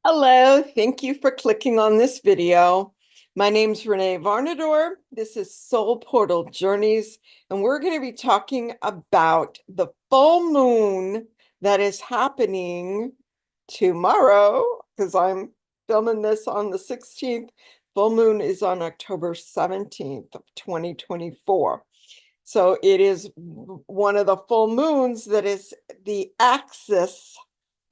Hello, thank you for clicking on this video. My name's Renee Varnadore. This is Soul Portal Journeys, and we're going to be talking about the full moon that is happening tomorrow, because I'm filming this on the 16th. Full moon is on October 17th of 2024. So it is one of the full moons that is the axis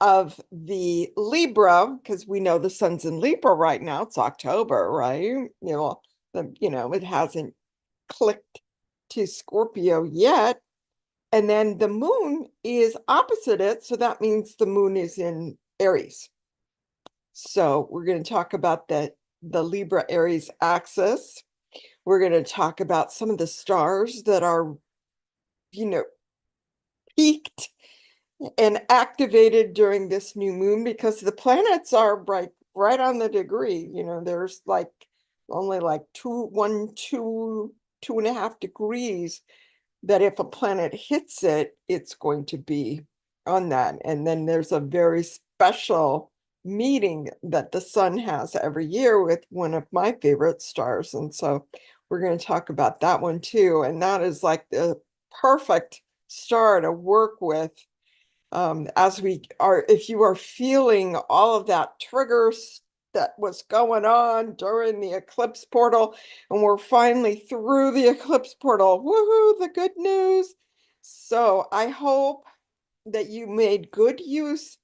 of the Libra, because we know the sun's in Libra right now. It's October, right? It hasn't clicked to Scorpio yet. And then the moon is opposite it. So that means the moon is in Aries. So we're going to talk about the Libra Aries axis. We're going to talk about some of the stars that are, peaked and activated during this new moon, because the planets are right on the degree. There's like only like 2.5 degrees that if a planet hits it, it's going to be on that. And then there's a very special meeting that the sun has every year with one of my favorite stars. And so we're going to talk about that one too. And that is like the perfect star to work with, as we are, if you are feeling all of that triggers that was going on during the eclipse portal, and we're finally through the eclipse portal. Woohoo, the good news. So I hope that you made good use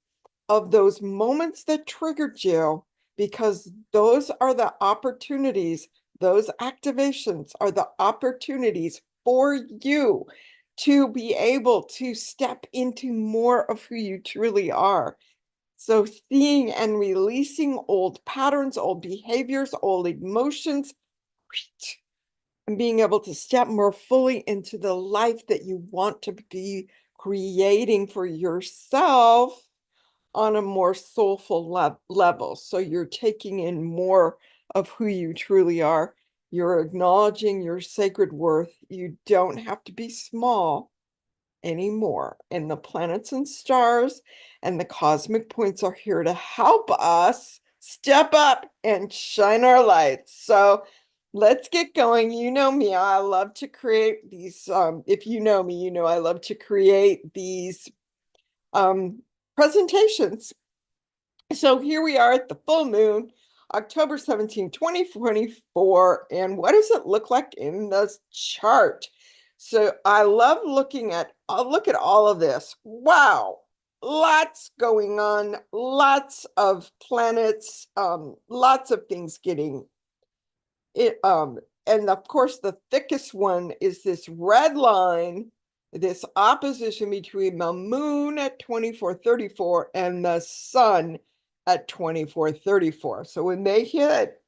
of those moments that triggered you, because those are the opportunities, those activations are the opportunities for you to be able to step into more of who you truly are. So seeing and releasing old patterns, old behaviors, old emotions, and being able to step more fully into the life that you want to be creating for yourself on a more soulful level. So you're taking in more of who you truly are. You're acknowledging your sacred worth. You don't have to be small anymore. And the planets and stars and the cosmic points are here to help us step up and shine our lights. So let's get going. You know me, I love to create these. If you know me, you know I love to create these presentations. So here we are at the full moon, October 17, 2024. And what does it look like in the chart? So I love I'll look at all of this. Wow, lots going on, lots of planets, lots of things getting it. And of course, the thickest one is this red line, this opposition between the moon at 2434 and the sun at 2434. So when they hit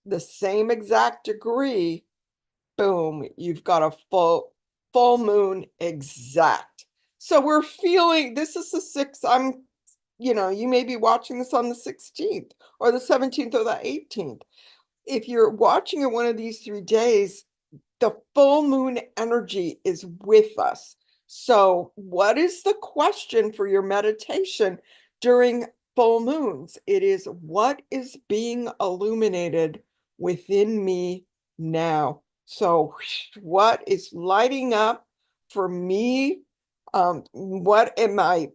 the same exact degree, boom, you've got a full moon exact. So we're feeling this is the sixth. You may be watching this on the 16th or the 17th or the 18th. If you're watching it one of these 3 days, the full moon energy is with us. So, what is the question for your meditation during full moons? It is, what is being illuminated within me now? So, what is lighting up for me? What am I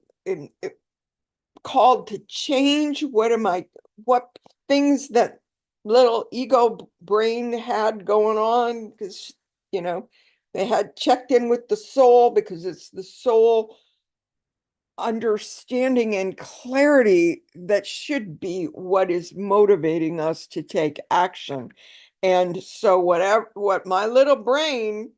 called to change? What things that little ego brain had going on? Because, you know, they had checked in with the soul, because it's the soul understanding and clarity that should be what is motivating us to take action. And so what my little brain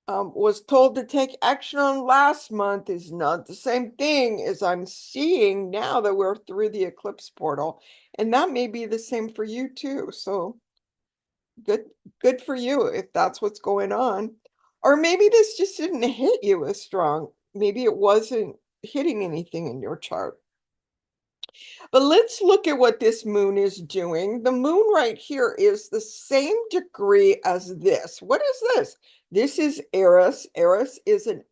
was told to take action on last month is not the same thing as I'm seeing now that we're through the eclipse portal. And that may be the same for you too. So good, good for you if that's what's going on. Or maybe this just didn't hit you as strong. Maybe it wasn't hitting anything in your chart. But let's look at what this moon is doing. The moon right here is the same degree as this. What is this? This is Eris. Eris is an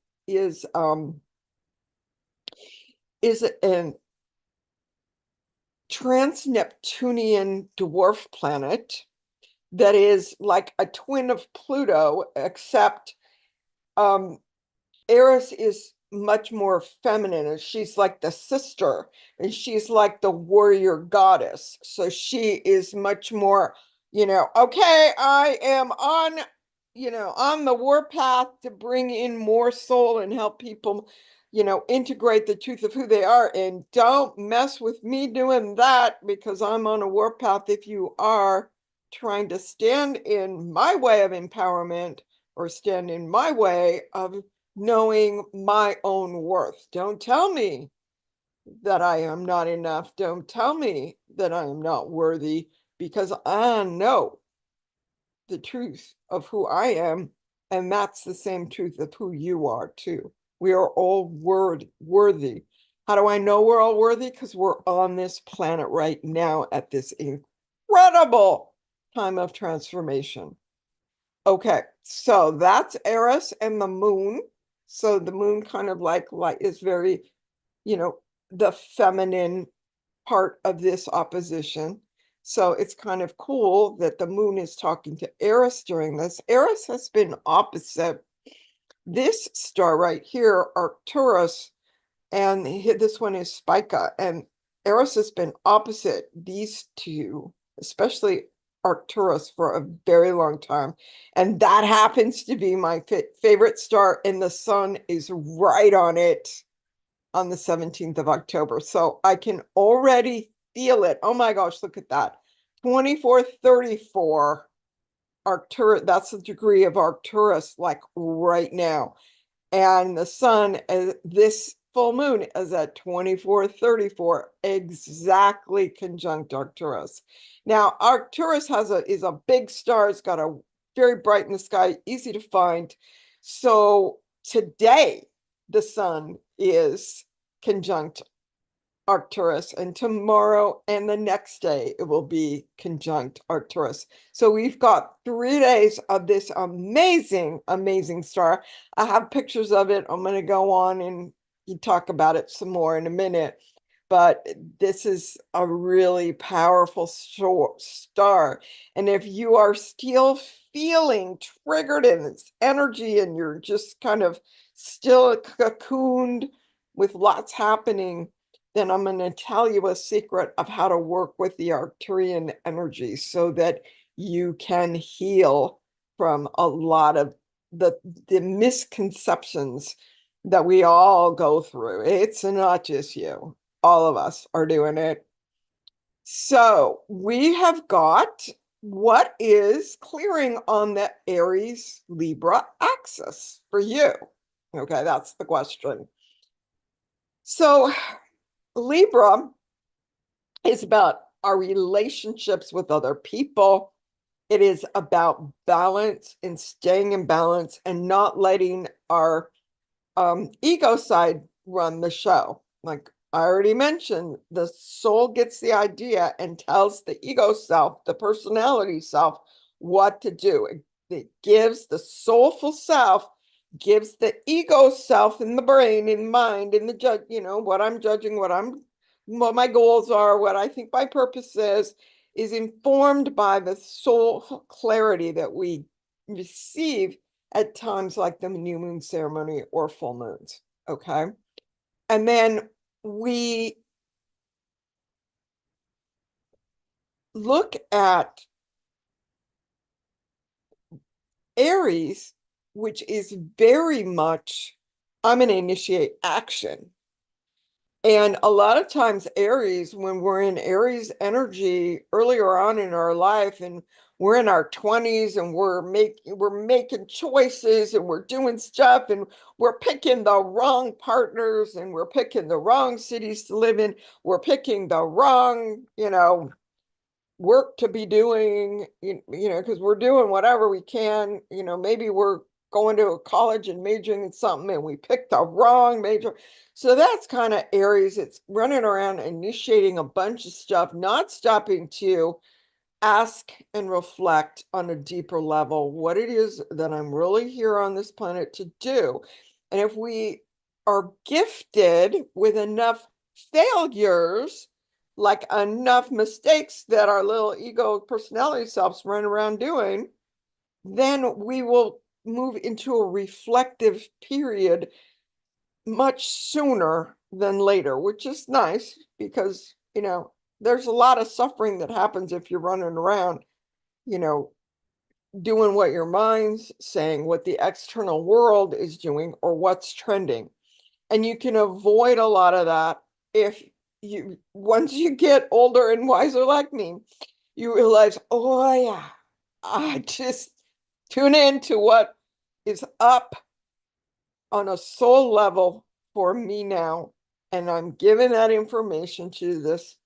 trans-Neptunian dwarf planet that is like a twin of Pluto, except Eris is much more feminine, and she's like the sister, and she's like the warrior goddess. So she is much more, okay, I am on, on the warpath to bring in more soul and help people, integrate the truth of who they are. And don't mess with me doing that, because I'm on a warpath. If you are trying to stand in my way of empowerment or stand in my way of knowing my own worth. Don't tell me that I am not enough. Don't tell me that I am not worthy, because I know the truth of who I am. And that's the same truth of who you are too. We are all worthy. How do I know we're all worthy? Because we're on this planet right now at this incredible time of transformation. Okay, so that's Eris and the moon. So the moon kind of like is very, the feminine part of this opposition. So it's kind of cool that the moon is talking to Eris during this. Eris has been opposite this star right here, Arcturus, and this one is Spica. And Eris has been opposite these two, especially Arcturus, for a very long time. And that happens to be my favorite star, and the sun is right on it on the 17th of October. So I can already feel it. Oh my gosh, look at that. 2434 Arcturus, that's the degree of Arcturus, like right now. And the sun, this full moon is at 2434, exactly conjunct Arcturus. Now, Arcturus is a big star. It's got a very bright in the sky, easy to find. So today, the sun is conjunct Arcturus, and tomorrow and the next day it will be conjunct Arcturus. So we've got 3 days of this amazing, amazing star. I have pictures of it. I'm going to go on and talk about it some more in a minute. But this is a really powerful star. And if you are still feeling triggered in its energy and you're just kind of still cocooned with lots happening, then I'm going to tell you a secret of how to work with the Arcturian energy so that you can heal from a lot of the misconceptions that we all go through. It's not just you. All of us are doing it. So we have got what is clearing on the Aries Libra axis for you. Okay, that's the question. So Libra is about our relationships with other people. It is about balance and staying in balance and not letting our ego side run the show. Like I already mentioned, the soul gets the idea and tells the ego self, the personality self, what to do. It gives the soulful self, gives the ego self in the brain, in mind, in the judge, what I'm judging, what my goals are, what I think my purpose is informed by the soul clarity that we receive at times like the new moon ceremony or full moons. Okay. And then we look at Aries, which is very much, I'm going to initiate action. And a lot of times Aries, when we're in Aries energy earlier on in our life and we're in our 20s and we're making choices and we're doing stuff and we're picking the wrong partners and we're picking the wrong cities to live in, we're picking the wrong, work to be doing, because we're doing whatever we can, maybe we're going to a college and majoring in something and we picked the wrong major. So that's kind of Aries. It's running around initiating a bunch of stuff, not stopping to ask and reflect on a deeper level what it is that I'm really here on this planet to do. And if we are gifted with enough failures like enough mistakes that our little ego personality selves run around doing, then we will move into a reflective period much sooner than later, which is nice because, there's a lot of suffering that happens if you're running around, you know, doing what your mind's saying, what the external world is doing, or what's trending. And you can avoid a lot of that if once you get older and wiser like me, you realize, oh yeah, I just tune in to what is up on a soul level for me now. And I'm giving that information to this,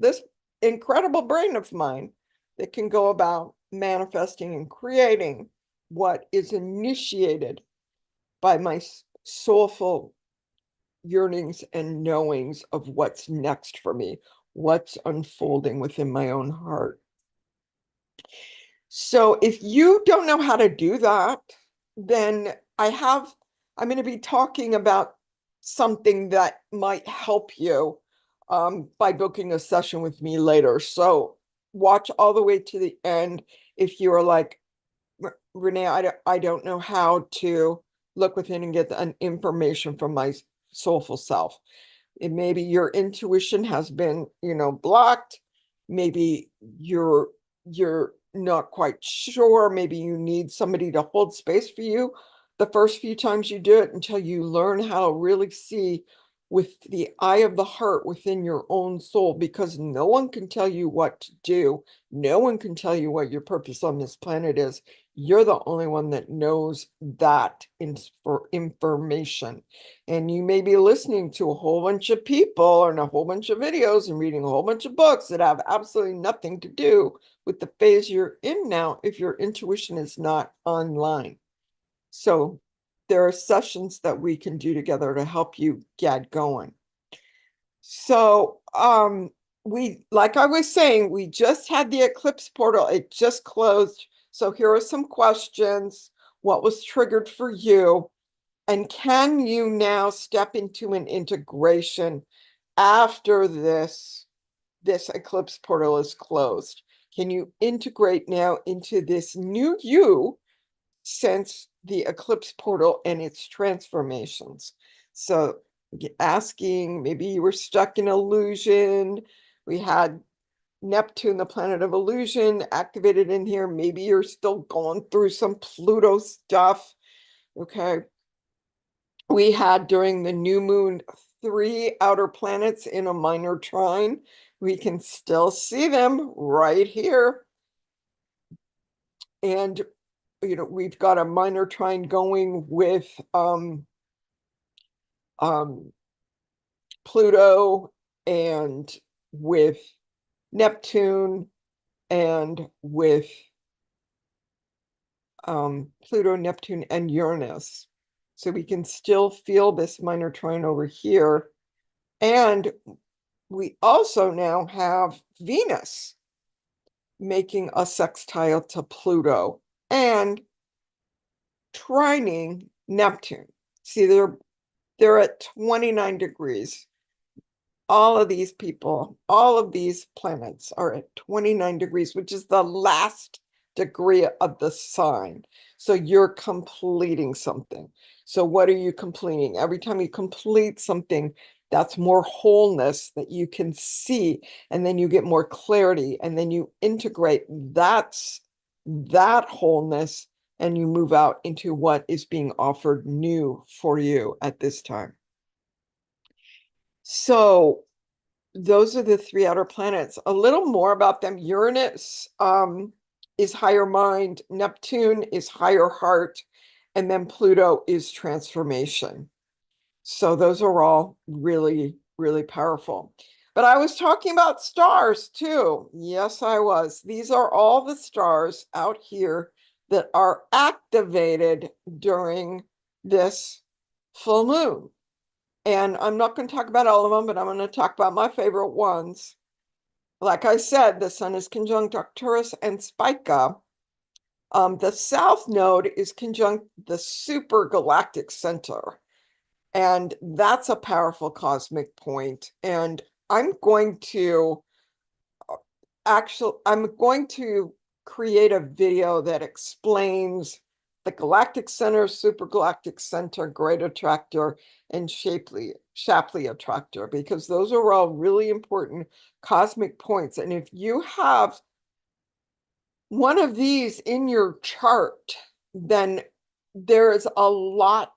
this incredible brain of mine that can go about manifesting and creating what is initiated by my soulful yearnings and knowings of what's next for me, what's unfolding within my own heart. So if you don't know how to do that, then I'm going to be talking about something that might help you by booking a session with me later. So watch all the way to the end. If you are like, Renee, I don't know how to look within and get the information from my soulful self. And maybe your intuition has been, blocked. Maybe you're not quite sure. Maybe you need somebody to hold space for you the first few times you do it until you learn how to really see with the eye of the heart within your own soul, because no one can tell you what to do. No one can tell you what your purpose on this planet is. You're the only one that knows that for information. And you may be listening to a whole bunch of people and a whole bunch of videos and reading a whole bunch of books that have absolutely nothing to do with the phase you're in now if your intuition is not online. So there are sessions that we can do together to help you get going. So like I was saying, we just had the eclipse portal. It just closed. So here are some questions. What was triggered for you? And can you now step into an integration after this eclipse portal is closed? Can you integrate now into this new you since the eclipse portal and its transformations? So asking, maybe you were stuck in illusion. We had Neptune, the planet of illusion, activated in here. Maybe you're still going through some Pluto stuff. Okay. We had during the new moon 3 outer planets in a minor trine. We can still see them right here. And we've got a minor trine going with Pluto and with Neptune and with Pluto, Neptune, and Uranus. So we can still feel this minor trine over here. And we also now have Venus making a sextile to Pluto and trining Neptune. See, they're at 29 degrees. All of these people, all of these planets are at 29 degrees, which is the last degree of the sign. So you're completing something. So what are you completing? Every time you complete something, that's more wholeness that you can see, and then you get more clarity, and then you integrate that wholeness, and you move out into what is being offered new for you at this time. So those are the 3 outer planets. A little more about them. Uranus is higher mind, Neptune is higher heart, and then Pluto is transformation. So those are all really, really powerful. But I was talking about stars too. Yes, I was. These are all the stars out here that are activated during this full moon. And I'm not going to talk about all of them, but I'm going to talk about my favorite ones. Like I said, the sun is conjunct Arcturus and Spica. The south node is conjunct the super galactic center. And that's a powerful cosmic point. And I'm going to I'm going to create a video that explains the galactic center, supergalactic center, great attractor, and Shapley attractor, because those are all really important cosmic points. And if you have one of these in your chart, then there is a lot,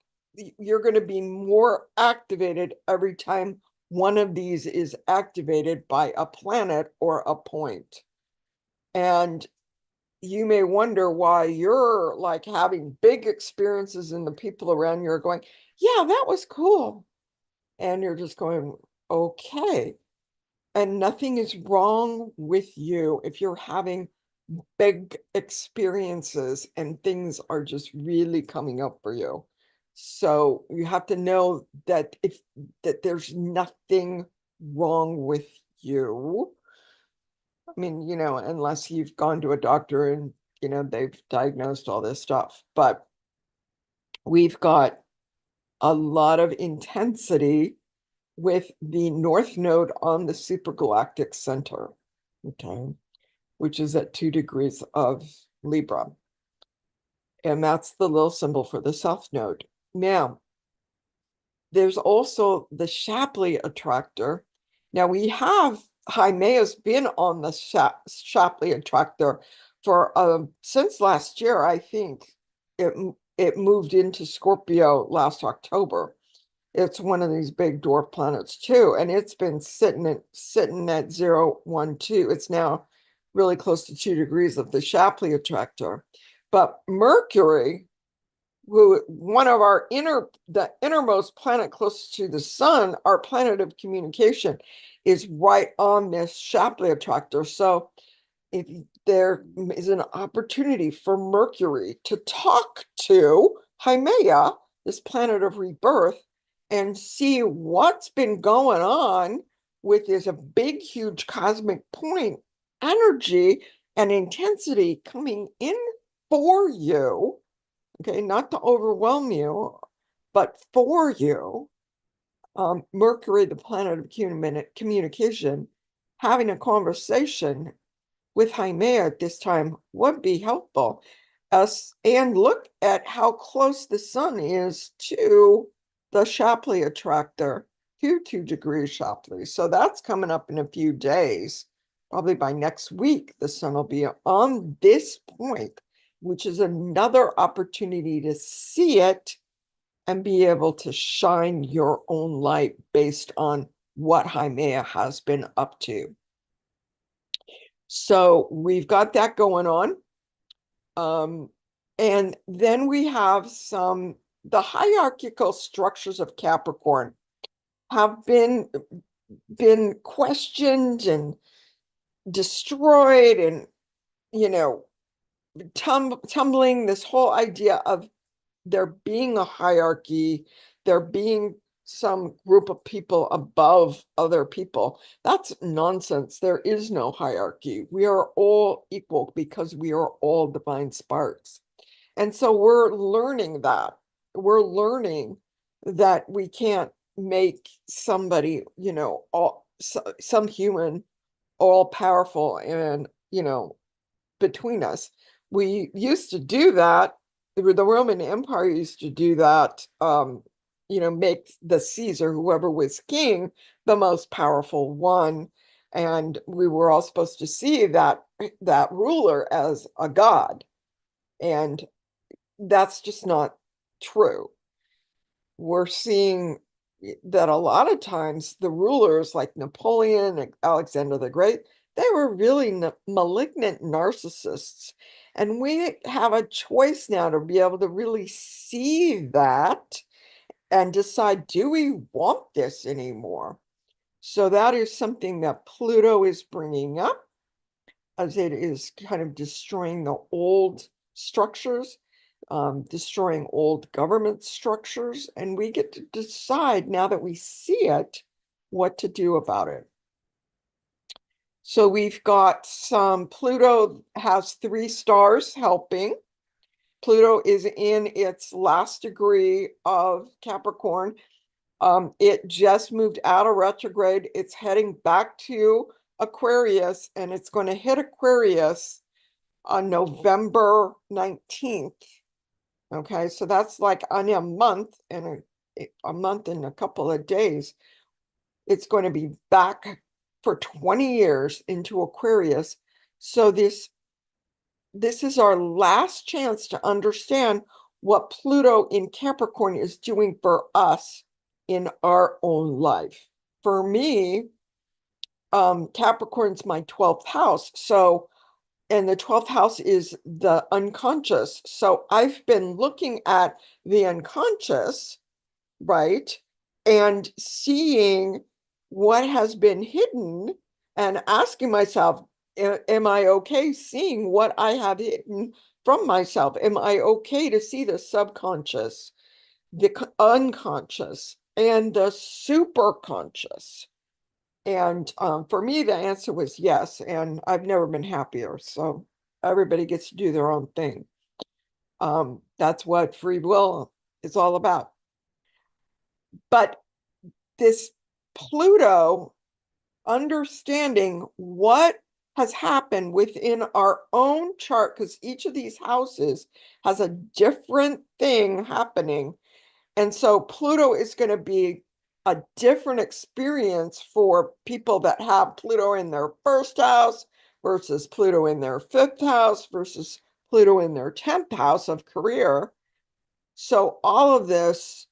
you're going to be more activated every time one of these is activated by a planet or a point. And you may wonder why you're like having big experiences and the people around you are going, yeah, that was cool. And you're just going, okay. And nothing is wrong with you if you're having big experiences and things are just really coming up for you. So you have to know that there's nothing wrong with you. I mean, unless you've gone to a doctor and, they've diagnosed all this stuff. But we've got a lot of intensity with the North Node on the supergalactic center, okay, which is at 2 degrees of Libra. And that's the little symbol for the South Node. Now, there's also the Shapley attractor. Now we have Haimea's been on the Shapley attractor for since last year. I think it moved into Scorpio last October. It's one of these big dwarf planets too, and it's been sitting at 012. It's now really close to 2 degrees of the Shapley attractor. But Mercury, who one of the innermost planet closest to the sun, our planet of communication, is right on this Shapley attractor. So if there is an opportunity for Mercury to talk to Haumea, this planet of rebirth, and see what's been going on with this a big, huge cosmic point energy and intensity coming in for you, okay, not to overwhelm you, but for you, Mercury, the planet of communication, having a conversation with Haumea at this time would be helpful. And look at how close the sun is to the Shapley attractor, to 2 degrees Shapley. So that's coming up in a few days. Probably by next week, the sun will be on this point, which is another opportunity to see it and be able to shine your own light based on what Haumea has been up to. So we've got that going on. And then we have the hierarchical structures of Capricorn have been questioned and destroyed, and, tumbling this whole idea of there being a hierarchy, there being some group of people above other people. That's nonsense. There is no hierarchy. We are all equal because we are all divine sparks. And so we're learning that. We're learning that we can't make somebody, some human all powerful and, between us. We used to do that. The Roman Empire used to do that, make the Caesar, whoever was king, the most powerful one. And we were all supposed to see that ruler as a god. And that's just not true. We're seeing that a lot of times the rulers like Napoleon and Alexander the Great, they were really malignant narcissists. And we have a choice now to be able to really see that and decide, do we want this anymore? So that is something that Pluto is bringing up, as it is kind of destroying the old structures, destroying old government structures, and we get to decide, now that we see it, what to do about it. So we've got Pluto has 3 stars helping. Pluto is in its last degree of Capricorn. It just moved out of retrograde. It's heading back to Aquarius, and it's going to hit Aquarius on November 19th. Okay, so that's like on a month and a month and a couple of days. It's going to be back for 20 years into Aquarius. So this is our last chance to understand what Pluto in Capricorn is doing for us in our own life. For me, Capricorn's my 12th house. So, and the 12th house is the unconscious. So I've been looking at the unconscious, right? And seeing what has been hidden and asking myself, am I okay seeing what I have hidden from myself? Am I okay to see the subconscious, the unconscious, and the superconscious? And for me, the answer was yes. And I've never been happier. So everybody gets to do their own thing. That's what free will is all about. But this Pluto, understanding what has happened within our own chart, because each of these houses has a different thing happening. And so Pluto is going to be a different experience for people that have Pluto in their first house versus Pluto in their fifth house versus Pluto in their 10th house of career. So all of this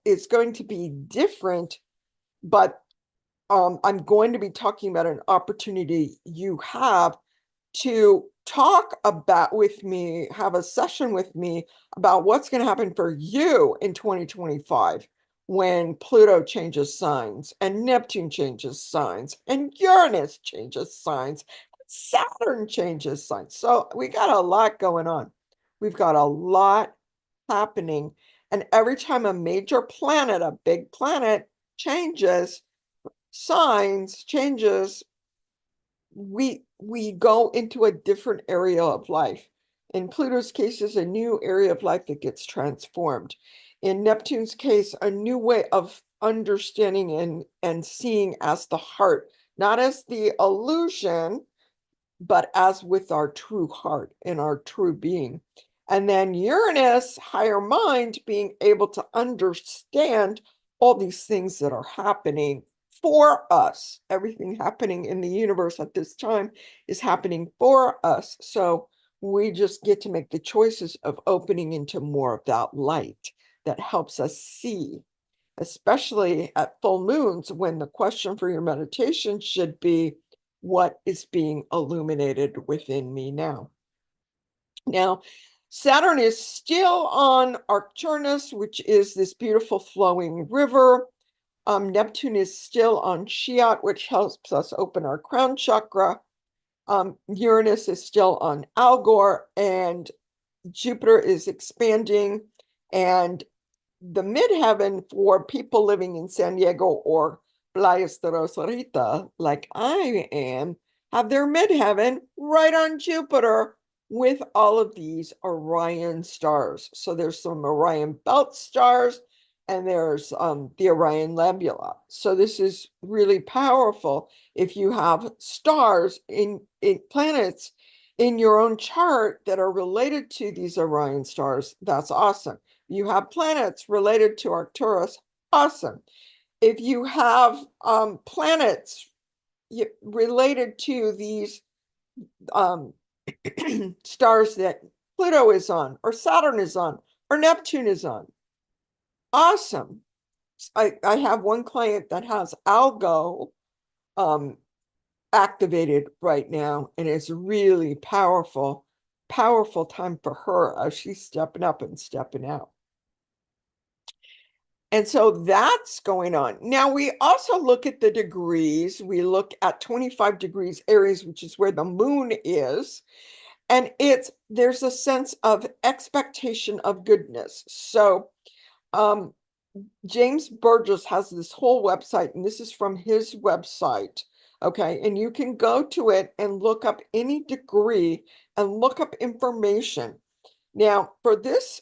is going to be different, but I'm going to be talking about an opportunity you have to talk about with me, have a session with me about what's going to happen for you in 2025 when Pluto changes signs and Neptune changes signs and Uranus changes signs, Saturn changes signs. So we got a lot going on. We've got a lot happening. And every time a major planet, a big planet changes, signs changes, we go into a different area of life. In Pluto's case is a new area of life that gets transformed. In Neptune's case, a new way of understanding and seeing as the heart, not as the illusion, but as with our true heart and our true being. And then Uranus, higher mind, being able to understand all these things that are happening for us. Everything happening in the universe at this time is happening for us. So we just get to make the choices of opening into more of that light that helps us see, especially at full moons, when the question for your meditation should be, what is being illuminated within me now? Now, Saturn is still on Arcturus, which is this beautiful flowing river. Neptune is still on Shiat, which helps us open our crown chakra. Uranus is still on Algor, and Jupiter is expanding. And the midheaven for people living in San Diego or Playas de Rosarita, like I am, have their midheaven right on Jupiter with all of these Orion stars. So there's some Orion belt stars, and there's the Orion Nebula. So this is really powerful. If you have stars in planets in your own chart that are related to these Orion stars, that's awesome. You have planets related to Arcturus, awesome. If you have planets related to these stars that Pluto is on, or Saturn is on, or Neptune is on, awesome. I have one client that has Algo activated right now, and it's really powerful time for her as she's stepping up and stepping out. And so that's going on. Now, we also look at the degrees. We look at 25 degrees Aries, which is where the moon is. And there's a sense of expectation of goodness. So James Burgess has this whole website, and this is from his website. Okay, and you can go to it and look up any degree and look up information. Now, for this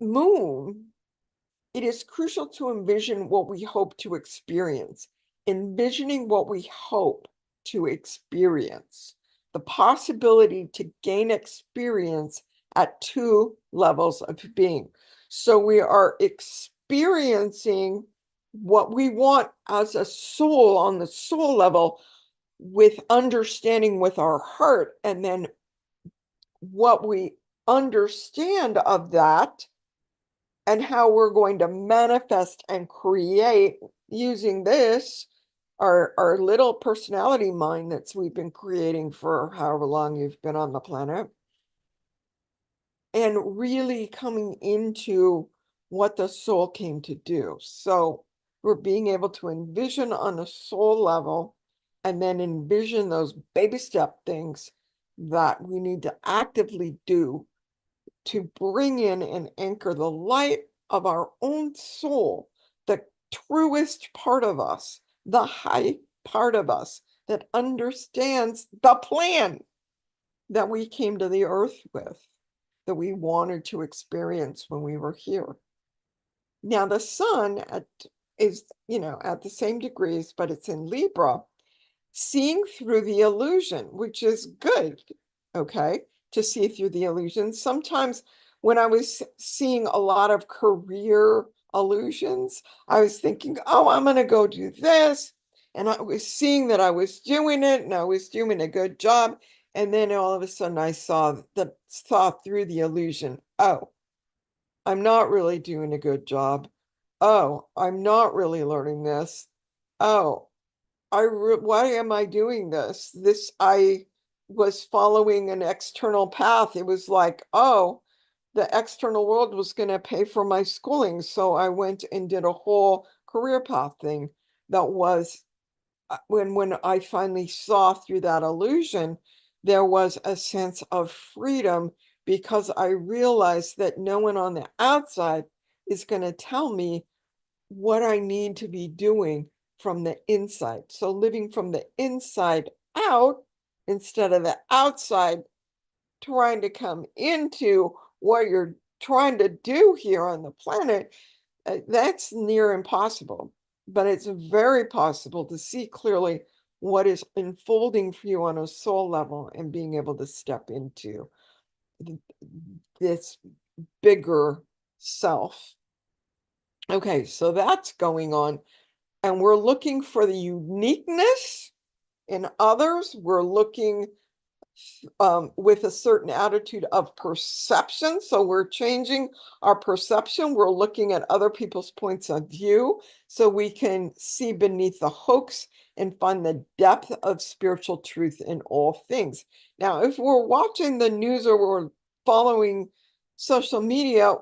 moon, it is crucial to envision what we hope to experience. Envisioning what we hope to experience, the possibility to gain experience at two levels of being. So we are experiencing what we want as a soul on the soul level with understanding with our heart, and then what we understand of that and how we're going to manifest and create using this, our little personality mind that's we've been creating for however long you've been on the planet, and really coming into what the soul came to do. So we're being able to envision on a soul level, and then envision those baby step things that we need to actively do to bring in and anchor the light of our own soul, the truest part of us, the high part of us that understands the plan that we came to the earth with, that we wanted to experience when we were here. Now, the sun is, at the same degrees, but it's in Libra, seeing through the illusion, which is good, okay, to see through the illusion. Sometimes when I was seeing a lot of career illusions, I was thinking, oh, I'm going to go do this. And I was seeing that I was doing it and I was doing a good job. And then all of a sudden I saw through the illusion. Oh, I'm not really doing a good job. Oh, I'm not really learning this. Oh, why am I doing this? I was following an external path. It was like, oh, the external world was going to pay for my schooling. So I went and did a whole career path thing that was when I finally saw through that illusion, there was a sense of freedom because I realized that no one on the outside is going to tell me what I need to be doing from the inside. So living from the inside out instead of the outside trying to come into what you're trying to do here on the planet, that's near impossible. But it's very possible to see clearly what is unfolding for you on a soul level and being able to step into this bigger self. Okay, so that's going on. And we're looking for the uniqueness in others. We're looking with a certain attitude of perception. So we're changing our perception. We're looking at other people's points of view so we can see beneath the hoax and find the depth of spiritual truth in all things. Now, if we're watching the news or we're following social media,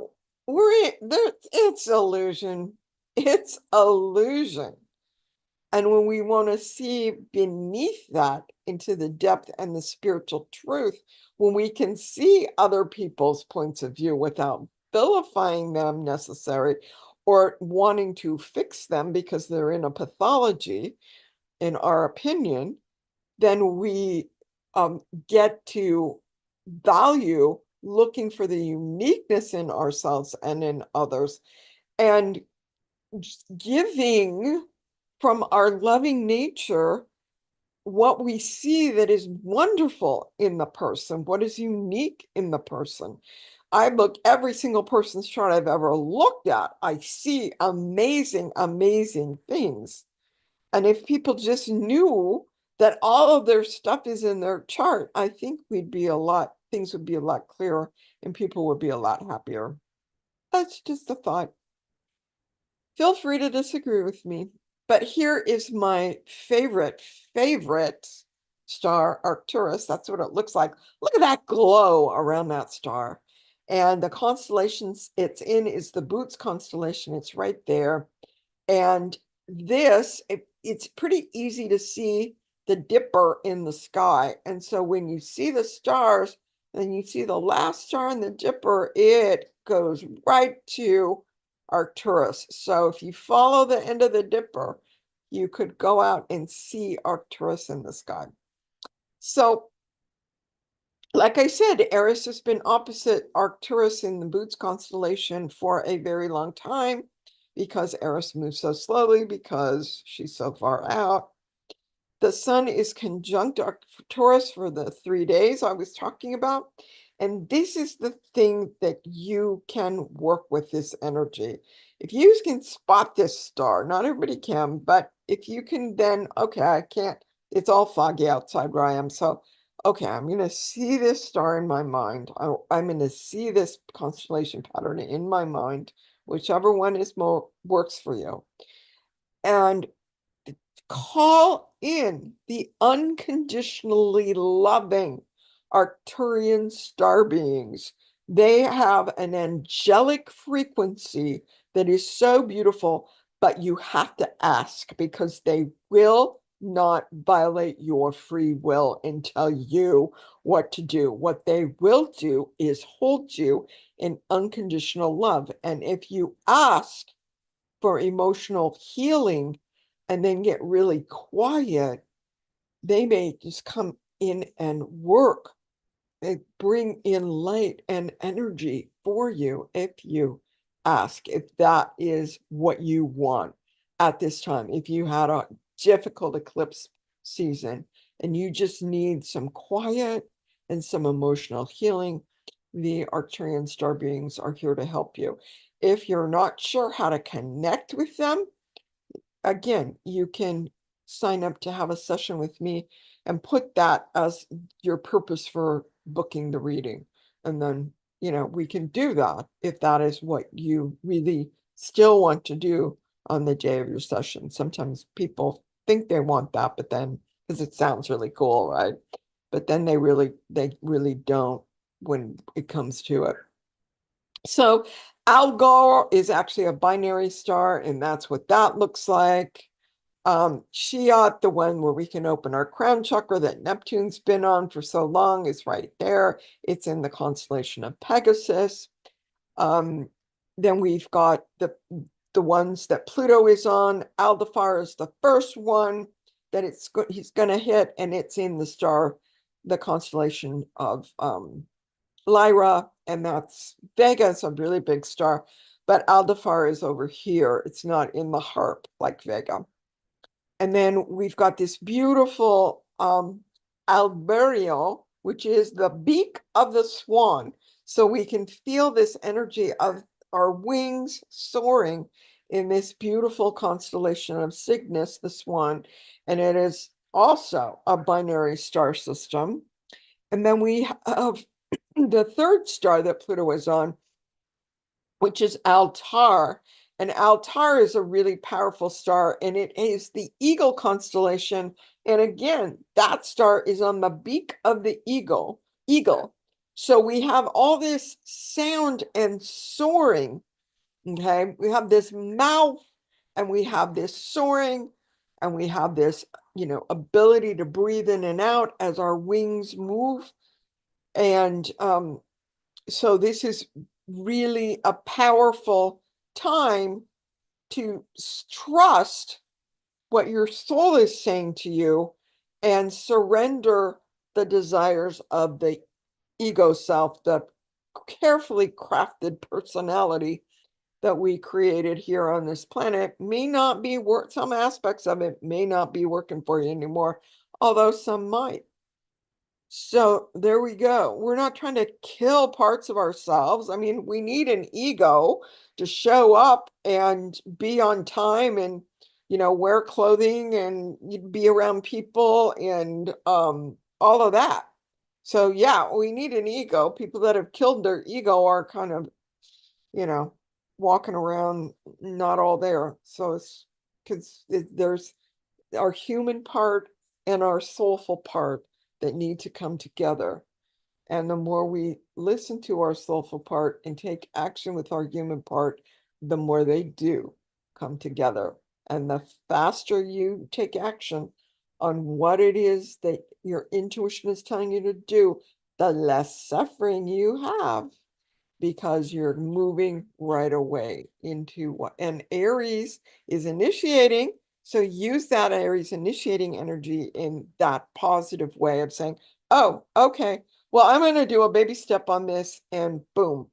it's illusion. It's illusion. And when we want to see beneath that into the depth and the spiritual truth, when we can see other people's points of view without vilifying them necessary or wanting to fix them because they're in a pathology, in our opinion, then we get to value looking for the uniqueness in ourselves and in others, and giving from our loving nature what we see that is wonderful in the person, what is unique in the person. I look every single person's chart I've ever looked at. I see amazing, amazing things. And if people just knew that all of their stuff is in their chart, I think things would be a lot clearer and people would be a lot happier. That's just a thought. Feel free to disagree with me. But here is my favorite star, Arcturus. That's what it looks like. Look at that glow around that star. And the constellations it's in is the Boots constellation. It's right there. And it's pretty easy to see the Dipper in the sky. And so when you see the stars, and you see the last star in the Dipper, it goes right to Arcturus. So if you follow the end of the Dipper, you could go out and see Arcturus in the sky. So, like I said, Eris has been opposite Arcturus in the Boots constellation for a very long time. because Eris moves so slowly because she's so far out. The sun is conjunct Taurus for the 3 days I was talking about. And this is the thing that you can work with this energy. If you can spot this star, not everybody can, but if you can then, okay, I can't, it's all foggy outside where I am. So, okay, I'm going to see this star in my mind. I'm going to see this constellation pattern in my mind, whichever one is more works for you. And call in the unconditionally loving Arcturian star beings. They have an angelic frequency that is so beautiful, but you have to ask because they will not violate your free will and tell you what to do. What they will do is hold you in unconditional love. And if you ask for emotional healing and then get really quiet, they may just come in and work. They bring in light and energy for you if you ask, if that is what you want at this time. If you had a difficult eclipse season and you just need some quiet and some emotional healing, the Arcturian star beings are here to help you. If you're not sure how to connect with them, again, you can sign up to have a session with me and put that as your purpose for booking the reading. And then, we can do that if that is what you really still want to do on the day of your session. Sometimes people think they want that, but then, because it sounds really cool, right? But then they really don't when it comes to it. So Algol is actually a binary star, and that's what that looks like. Shiat, the one where we can open our crown chakra that Neptune's been on for so long, is right there. It's in the constellation of Pegasus. Then we've got the ones that Pluto is on. Aldebaran is the first one that he's going to hit, and it's in the constellation of Lyra, and that's Vega. It's a really big star, but Aldebaran is over here. It's not in the harp like Vega. And then we've got this beautiful Alberio, which is the beak of the swan. So we can feel this energy of our wings soaring in this beautiful constellation of Cygnus, the swan. And it is also a binary star system. And then we have the third star that Pluto is on, which is Altar. And Altar is a really powerful star, and it is the Eagle constellation. And again, that star is on the beak of the eagle. So we have all this sound and soaring. Okay, we have this mouth, and we have this soaring, and we have this, ability to breathe in and out as our wings move. And so this is really a powerful time to trust what your soul is saying to you and surrender the desires of the ego self, the carefully crafted personality that we created here on this planet may not be some aspects of it may not be working for you anymore, although some might. So there we go. We're not trying to kill parts of ourselves. I mean, we need an ego to show up and be on time and, wear clothing and be around people and all of that. So yeah, we need an ego. People that have killed their ego are kind of, walking around not all there. So it's because there's our human part and our soulful part that need to come together. And the more we listen to our soulful part and take action with our human part, the more they do come together. And the faster you take action on what it is that your intuition is telling you to do, the less suffering you have because you're moving right away into what, and Aries is initiating. So use that Aries initiating energy in that positive way of saying, oh, okay, well, I'm going to do a baby step on this, and boom,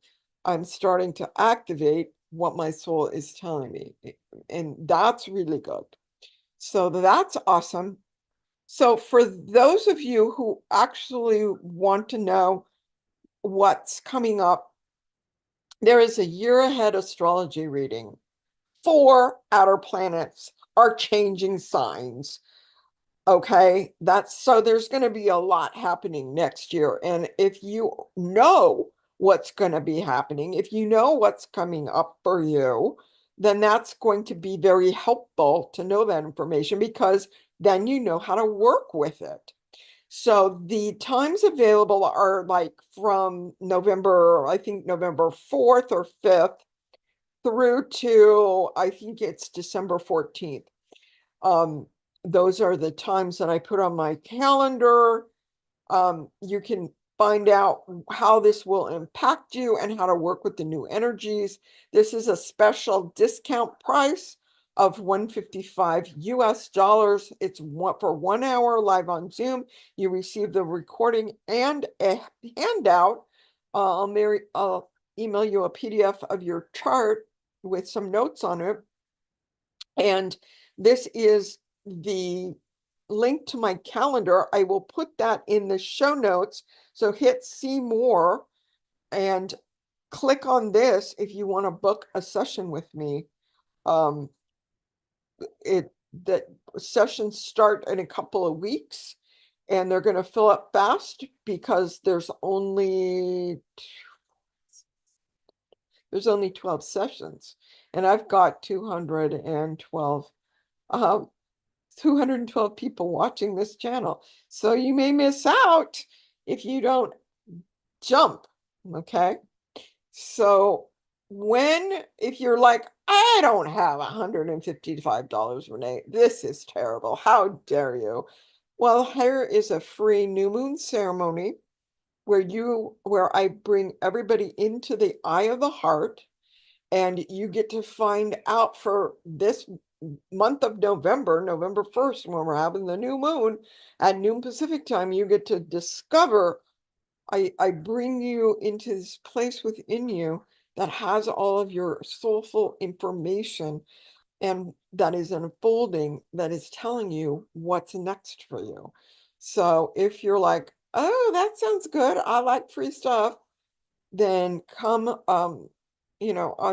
I'm starting to activate what my soul is telling me. And that's really good. So that's awesome. So for those of you who actually want to know what's coming up, there is a year ahead astrology reading. 4 outer planets are changing signs. Okay, so there's going to be a lot happening next year. And if you know what's going to be happening, if you know what's coming up for you, then that's going to be very helpful to know that information, because then you know how to work with it. So the times available are like from November, I think November 4th or 5th through to, I think it's December 14th. Those are the times that I put on my calendar. You can find out how this will impact you and how to work with the new energies. This is a special discount price of $155 US. It's for 1 hour live on Zoom. You receive the recording and a handout. I'll email you a PDF of your chart with some notes on it. And this is the link to my calendar. I will put that in the show notes. So hit see more and click on this if you want to book a session with me. The sessions start in a couple of weeks, and they're going to fill up fast because there's only 12 sessions, and I've got 212 people watching this channel. So you may miss out if you don't jump. Okay. So if you're like, I don't have $155, Renee, this is terrible. How dare you? Well, here is a free new moon ceremony where I bring everybody into the eye of the heart, and you get to find out for this month of November 1st, when we're having the new moon at noon Pacific time, you get to discover. I bring you into this place within you that has all of your soulful information, and that is unfolding, that is telling you what's next for you. So if you're like, oh, that sounds good, I like free stuff, then come on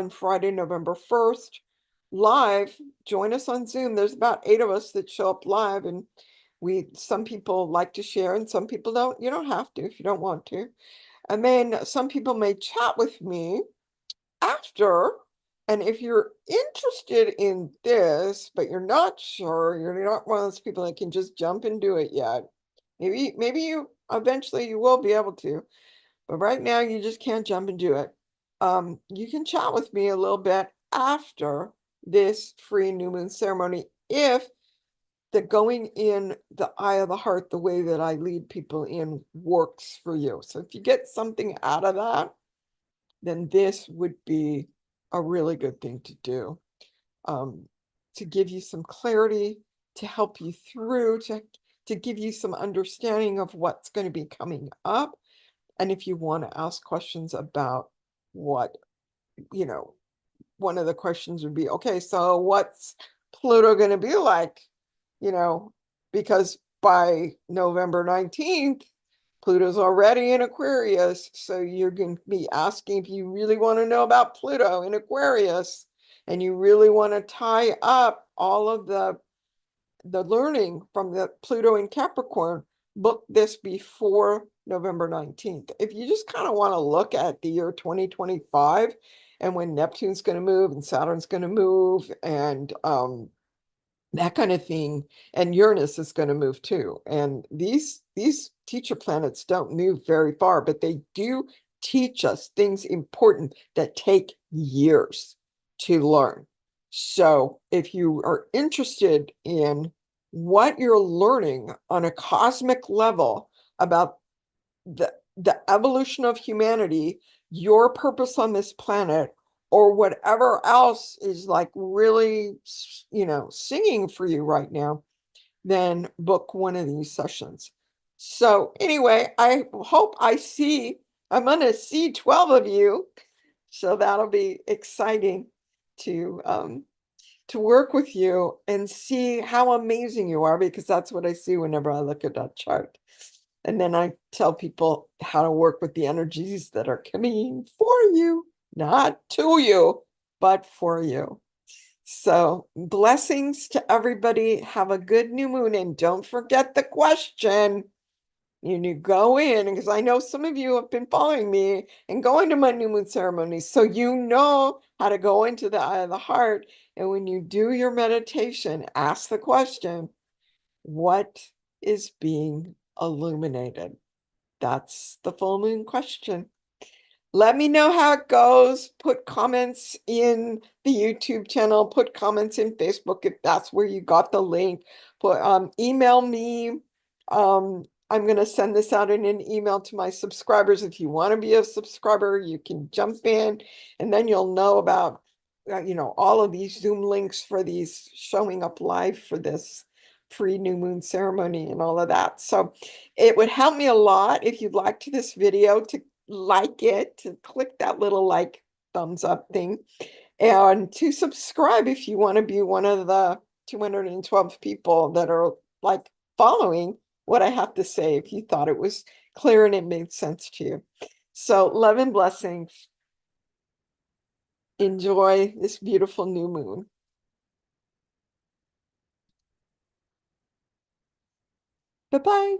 Friday, November 1st, live, join us on Zoom. There's about 8 of us that show up live, and some people like to share and some people don't. You don't have to if you don't want to. And then some people may chat with me after. And if you're interested in this, but you're not sure, you're not one of those people that can just jump and do it yet. Maybe you eventually you will be able to, but right now you just can't jump and do it. You can chat with me a little bit after this free new moon ceremony if the going in the eye of the heart, the way that I lead people in, works for you. So if you get something out of that, then this would be a really good thing to do, to give you some clarity, to help you through, to give you some understanding of what's going to be coming up. And if you want to ask questions about what, one of the questions would be, okay, so what's Pluto going to be like? Because by November 19th, Pluto's already in Aquarius. So you're going to be asking, if you really want to know about Pluto in Aquarius, and you really want to tie up all of the learning from the Pluto in Capricorn, book this before November 19th. If you just kind of want to look at the year 2025 and when Neptune's going to move and Saturn's going to move and that kind of thing, and Uranus is going to move too. And these teacher planets don't move very far, but they do teach us things important that take years to learn. So if you are interested in what you're learning on a cosmic level about the evolution of humanity, your purpose on this planet, or whatever else is like really, singing for you right now, then book one of these sessions. So anyway, I'm going to see 12 of you So that'll be exciting to work with you and see how amazing you are, because that's what I see whenever I look at that chart. And then I tell people how to work with the energies that are coming for you, not to you, but for you. So blessings to everybody. Have a good new moon. And don't forget the question. You go in, because I know some of you have been following me and going to my new moon ceremonies. So you know how to go into the eye of the heart. And when you do your meditation, ask the question, what is being illuminated? That's the full moon question. Let me know how it goes. Put comments in the YouTube channel, put comments in Facebook if that's where you got the link. Put email me. I'm going to send this out in an email to my subscribers. If you want to be a subscriber, you can jump in, and then you'll know about all of these Zoom links for these showing up live for this free new moon ceremony and all of that. So it would help me a lot if you liked this video to like it, to click that little like thumbs up thing, and to subscribe if you want to be one of the 212 people that are like following what I have to say, if you thought it was clear and it made sense to you. So love and blessings. Enjoy this beautiful new moon. Bye-bye.